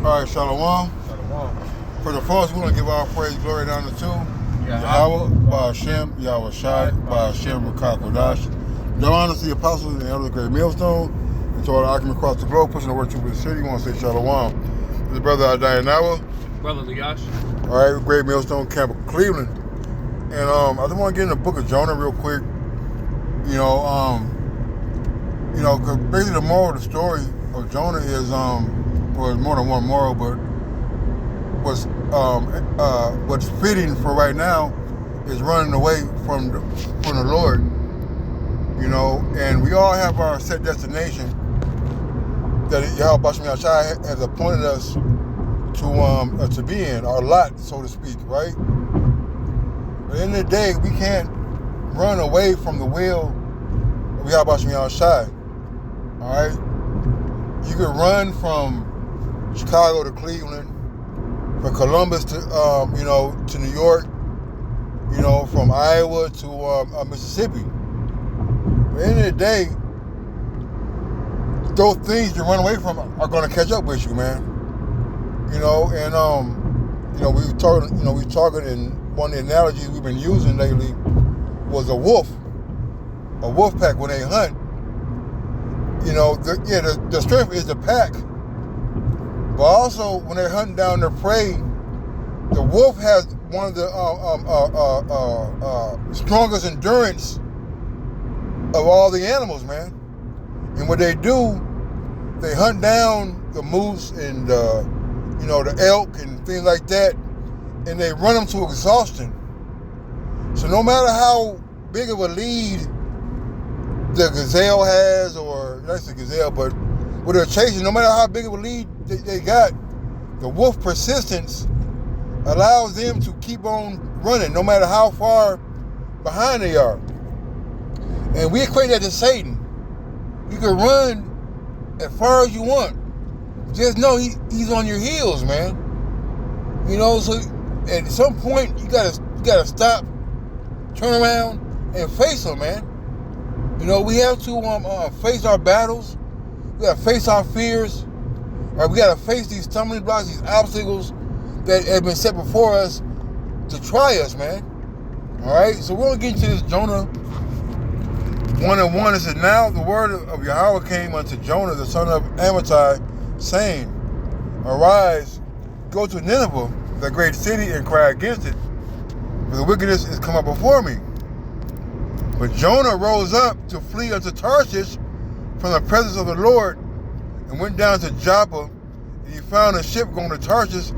All right, Shalom. Shalom. For the first, we want to give our praise, glory down to Yahawah, by Hashem, Yahweh Shai, by Hashem, Rakah Kodash. No honor to the apostles and the elders of the great millstone, and to all the argument across the globe, pushing the word to the city. We want to say Shalom. This is brother Yahawah. Brother Liash. All right, great millstone camp of Cleveland. And I just want to get in the book of Jonah real quick. Cause basically the moral of the story of Jonah is, well, it's more than one moral, but what's fitting for right now is running away from the Lord. And we all have our set destination that Yahawah has appointed us to be in, our lot, so to speak, right? But at the end of the day, we can't run away from the will of Yahawah. All right? You could run from Chicago to Cleveland, from Columbus to to New York, from Iowa to Mississippi. But at the end of the day, those things you run away from are going to catch up with you, man. We were talking, and one of the analogies we've been using lately was a wolf pack when they hunt. The strength is the pack, but also when they're hunting down their prey, the wolf has one of the strongest endurance of all the animals, man. And what they do, they hunt down the moose and the elk and things like that, and they run them to exhaustion. So no matter how big of a lead the gazelle has, or not the gazelle, but what they're chasing, no matter how big of a lead they got, the wolf persistence allows them to keep on running, no matter how far behind they are. And we equate that to Satan. You can run as far as you want. Just know he's on your heels, man. So at some point you gotta stop, turn around, and face him, man. We have to face our battles. We gotta face our fears. Right? We gotta face these stumbling blocks, these obstacles that have been set before us to try us, man. All right. So we're gonna get into this Jonah 1:1. It says, "Now the word of Yahawah came unto Jonah, the son of Amittai, saying, Arise, go to Nineveh, the great city, and cry against it, for the wickedness is come up before me. But Jonah rose up to flee unto Tarshish from the presence of the Lord, and went down to Joppa, and he found a ship going to Tarshish,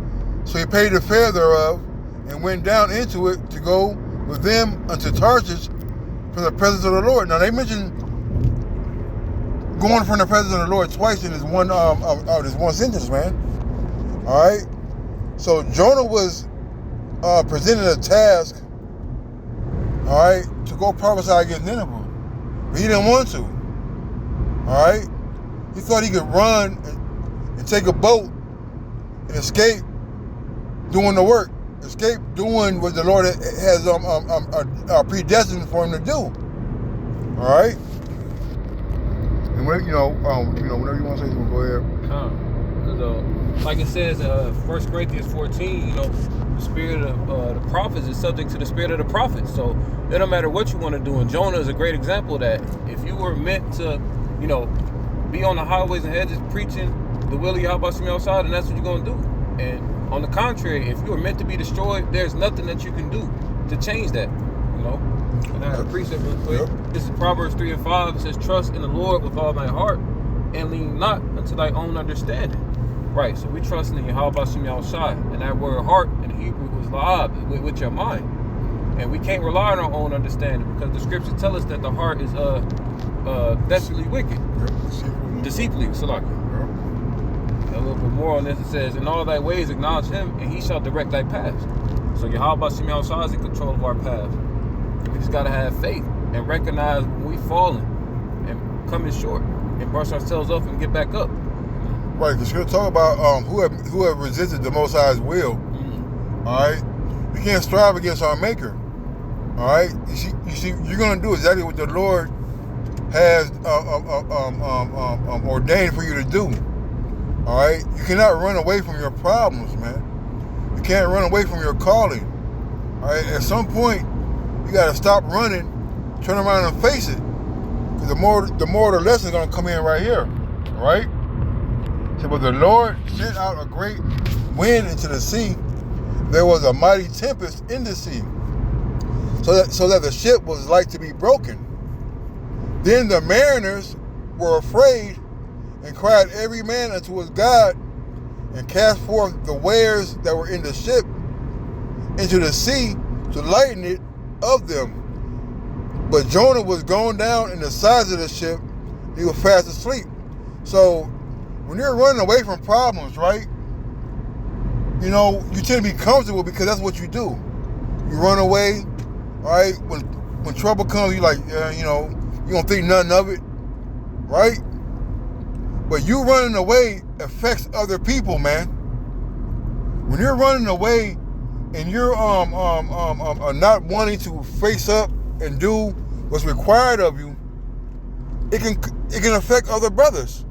so he paid the fare thereof, and went down into it to go with them unto Tarshish from the presence of the Lord." Now they mention going from the presence of the Lord twice in this one sentence, man. All right. So Jonah was presented a task, all right, to go prophesy against Nineveh, but he didn't want to. All right. He thought he could run and take a boat and escape doing the work, escape doing what the Lord has predestined for him to do. All right. And whenever you want to say something, go ahead. Like it says in 1 Corinthians 14, the spirit of the prophets is subject to the spirit of the prophets. So it don't matter what you want to do. And Jonah is a great example of that. If you were meant to, be on the highways and hedges preaching the will of Yahawah outside, and that's what you're going to do. And on the contrary, if you were meant to be destroyed, there's nothing that you can do to change that. And I have a precept real quick. Yep. This is Proverbs 3:5. It says, "Trust in the Lord with all thy heart, and lean not unto thy own understanding." Right, so we trust in Yahawah, and that word heart in Hebrew is la'ab, with your mind. And we can't rely on our own understanding, because the scriptures tell us that the heart is desperately wicked. Yep. Deceitfully, Salaki. Yep. A little bit more on this, it says, "In all thy ways acknowledge him, and he shall direct thy paths." So Yahawah is in control of our paths. We just gotta have faith and recognize when we falling and coming short, and brush ourselves off and get back up. Right, because you're talking about who have resisted the Most High's will. Mm-hmm. All right, we can't strive against our Maker. All right, you see, you're gonna do exactly what the Lord has ordained for you to do. All right? You cannot run away from your problems, man. You can't run away from your calling. All right? At some point, you got to stop running, turn around and face it. Because the more the lesson is going to come in right here. All right? So, but the Lord sent out a great wind into the sea. There was a mighty tempest in the sea, so that the ship was like to be broken. Then the mariners were afraid and cried every man unto his God, and cast forth the wares that were in the ship into the sea to lighten it of them. But Jonah was gone down in the sides of the ship, he was fast asleep. So when you're running away from problems, right, you know, you tend to be comfortable because that's what you do. You run away, all right? When trouble comes, you like, you know, you don't think nothing of it, right? But you running away affects other people, man. When you're running away and you're not wanting to face up and do what's required of you, it can affect other brothers.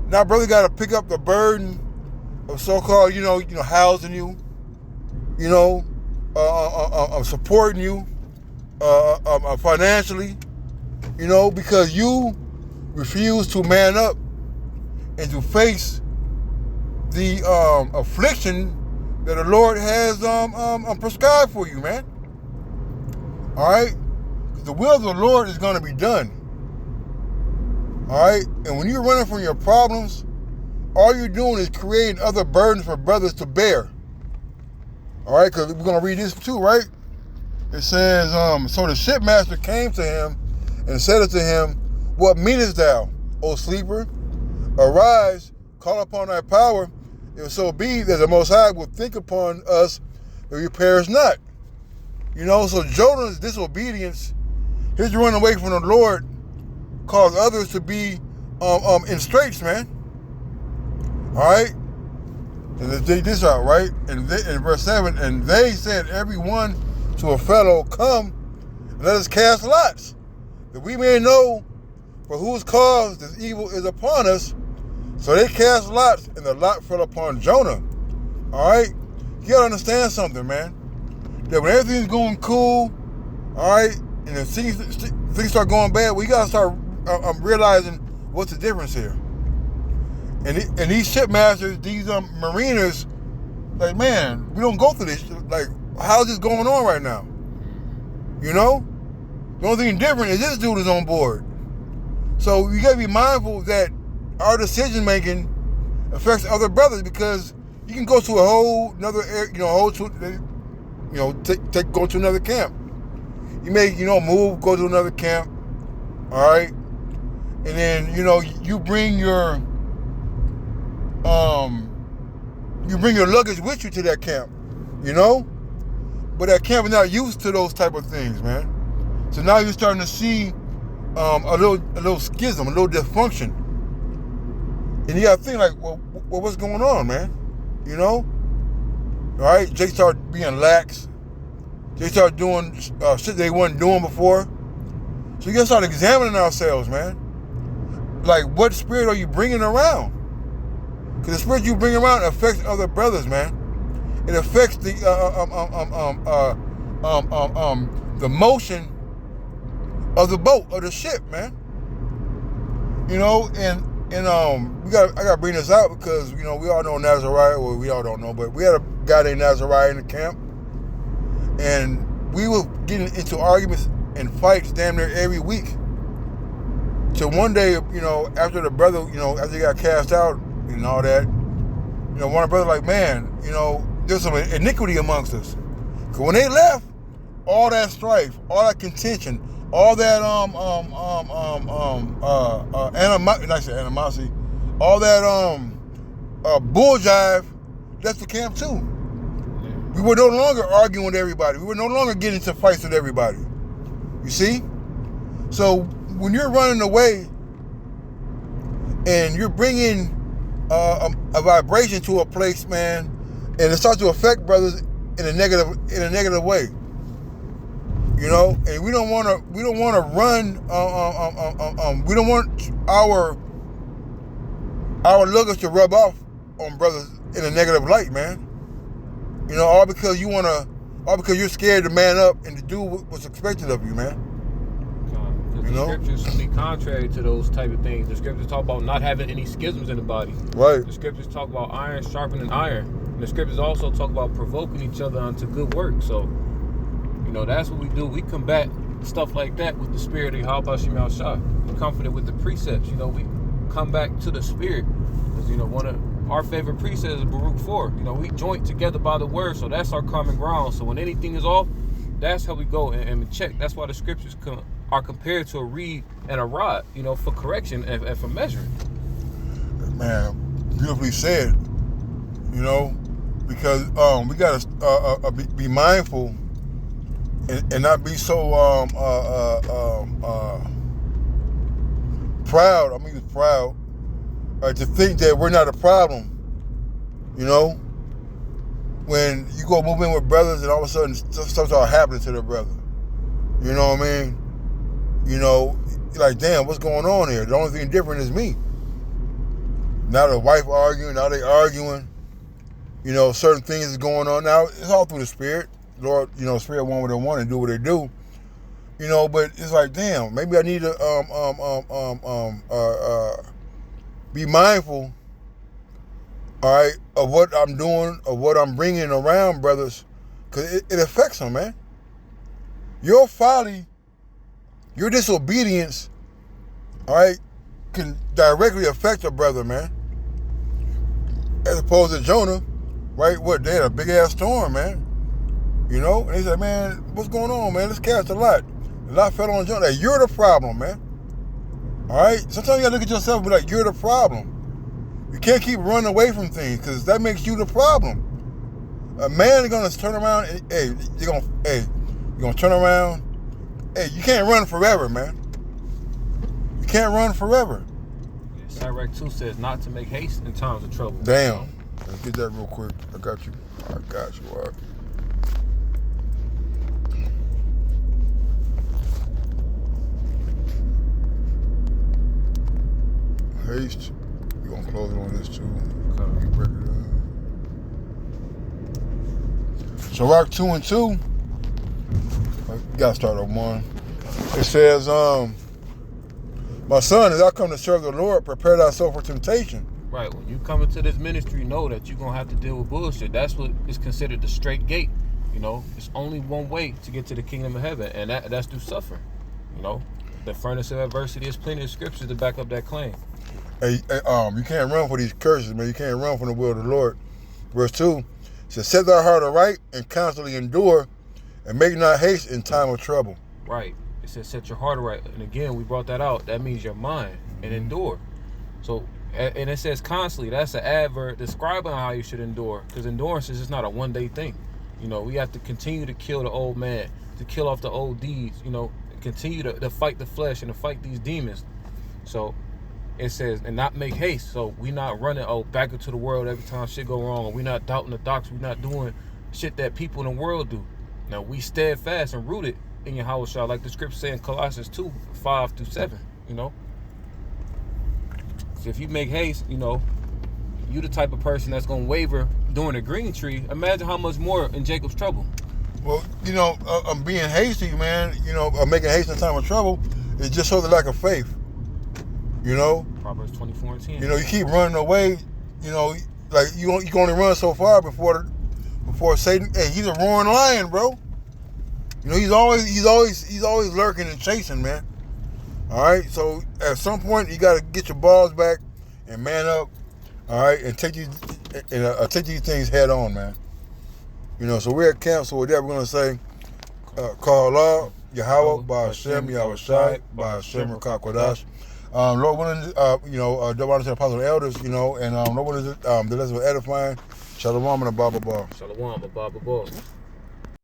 Now, brother got to pick up the burden of so-called, you know, housing you, you know, supporting you, financially, you know, because you refuse to man up and to face the affliction that the Lord has prescribed for you, man. All right, the will of the Lord is going to be done. All right, and when you're running from your problems, all you're doing is creating other burdens for brothers to bear. All right, because we're going to read this too, right? It says, so the shipmaster came to him and said unto him, what meanest thou, O sleeper? Arise, call upon thy power, if so be that the Most High will think upon us that we perish not. You know, so Jonah's disobedience, his running away from the Lord, caused others to be in straits, man. All right? And let's dig this out, right? In verse 7, and they said, every one to a fellow, come, and let us cast lots, that we may know for whose cause this evil is upon us. So they cast lots, and the lot fell upon Jonah. All right? You got to understand something, man. That when everything's going cool, all right, and if things start going bad, we got to start realizing what's the difference here. And these shipmasters, these mariners, like, man, we don't go through this. Like, how's this going on right now? You know? The only thing different is this dude is on board. So you got to be mindful that our decision making affects other brothers, because you can go to a whole another, go to another camp. You may, move, go to another camp. All right. And then, you bring your luggage with you to that camp, but that camp is not used to those type of things, man. So now you're starting to see a little schism, a little dysfunction. And you gotta think like, well, what's going on, man? All right, Jake started being lax. They started doing shit they wasn't doing before. So you gotta start examining ourselves, man. Like, what spirit are you bringing around? Because the spirit you bring around affects other brothers, man. It affects the motion of the boat, of the ship, man. I gotta bring this out because we all know Nazariah. Well, we all don't know, but we had a guy named Nazariah in the camp, and we were getting into arguments and fights damn near every week. So one day, after the brother, after he got cast out and all that, one of the brothers like, man, there's some iniquity amongst us. Because when they left, all that strife, all that contention, all that animosity, all that bull jive, that's the camp too. We were no longer arguing with everybody. We were no longer getting into fights with everybody. You see? So when you're running away and you're bringing a vibration to a place, man, and it starts to affect brothers in a negative way. And we don't want to run. We don't want our luggage to rub off on brothers in a negative light, man. You know, all because you're scared to man up and to do what's expected of you, man. Because the scriptures be contrary to those type of things. The scriptures talk about not having any schisms in the body. Right. The scriptures talk about iron sharpening iron. And the scriptures also talk about provoking each other unto good work. So, you know, that's what we do. We combat stuff like that with the spirit of Yahawah. We're comforted with the precepts. You know, we come back to the spirit. Because, you know, one of our favorite precepts is Baruch 4. You know, we joint together by the word. So that's our common ground. So when anything is off, that's how we go and check. That's why the scriptures are compared to a reed and a rod, you know, for correction and for measuring. Man, beautifully said. You know, because we gotta be mindful and not be so proud. I mean, proud to think that we're not a problem. You know, when you go move in with brothers and all of a sudden stuff starts happening to their brother. You know what I mean? You know, you're like, damn, what's going on here? The only thing different is me. Now the wife arguing, now they arguing. You know, certain things is going on now. It's all through the spirit. Lord, you know, spirit want what they want and do what they do. You know, but it's like, damn, maybe I need to be mindful, all right, of what I'm doing, of what I'm bringing around brothers, because it affects them, man. Your folly, your disobedience, all right, can directly affect a brother, man. As opposed to Jonah, right? What, they had a big-ass storm, man. You know? And he said, man, what's going on, man? Let's cast a lot. The lot fell on Jonah. You're the problem, man. All right? Sometimes you got to look at yourself and be like, you're the problem. You can't keep running away from things because that makes you the problem. A man is going to turn around and, you're going to turn around. Hey, you can't run forever, man. You can't run forever. Sirach 2 says not to make haste in times of trouble. Damn. Let's get that real quick. I got you. All right. Haste. You gonna close it on this too? Okay. Break it up. Sirach 2 and 2. You gotta start at 1. It says, my son, as I come to serve the Lord, prepare thyself for temptation. Right. When you come into this ministry, know that you're going to have to deal with bullshit. That's what is considered the straight gate. You know, it's only one way to get to the kingdom of heaven, and that's through suffering. You know, the furnace of adversity is plenty of scriptures to back up that claim. Hey, you can't run for these curses, man. You can't run from the will of the Lord. Verse 2 says, set thy heart aright and constantly endure, and make not haste in time of trouble. Right. It says set your heart aright. And again, we brought that out. That means your mind and endure. So, and it says constantly. That's an adverb describing how you should endure. Because endurance is just not a one-day thing. You know, we have to continue to kill the old man, to kill off the old deeds, you know, continue to fight the flesh and to fight these demons. So, it says, and not make haste. So, we not running, back into the world every time shit go wrong. Or we not doubting the doctrine. We not doing shit that people in the world do. Now, we steadfast and rooted in Yahawah, like the scripture say in Colossians 2, 5 through 7, you know. So if you make haste, you know, you the type of person that's going to waver during the green tree. Imagine how much more in Jacob's trouble. Well, you know, I'm being hasty, man. You know, making haste in time of trouble is just show the lack of faith. You know? Proverbs 24 and 10. You know, you keep running away, you know, like you can only run so far before Satan. Hey, he's a roaring lion, bro. You know, he's always lurking and chasing, man. All right, so at some point you got to get your balls back and man up. All right, and take these things head on, man. You know, so we're at camp. So with that, we're gonna say, call Allah, Yahawah, by Hashem, Yahawashi, by Hashem, Rakakwadash. Lord willing, double honor to the apostles and elders, you know, and Lord willing, the lesson of edifying. Shalom and a Baba Bar. Shalom, a Baba Bar.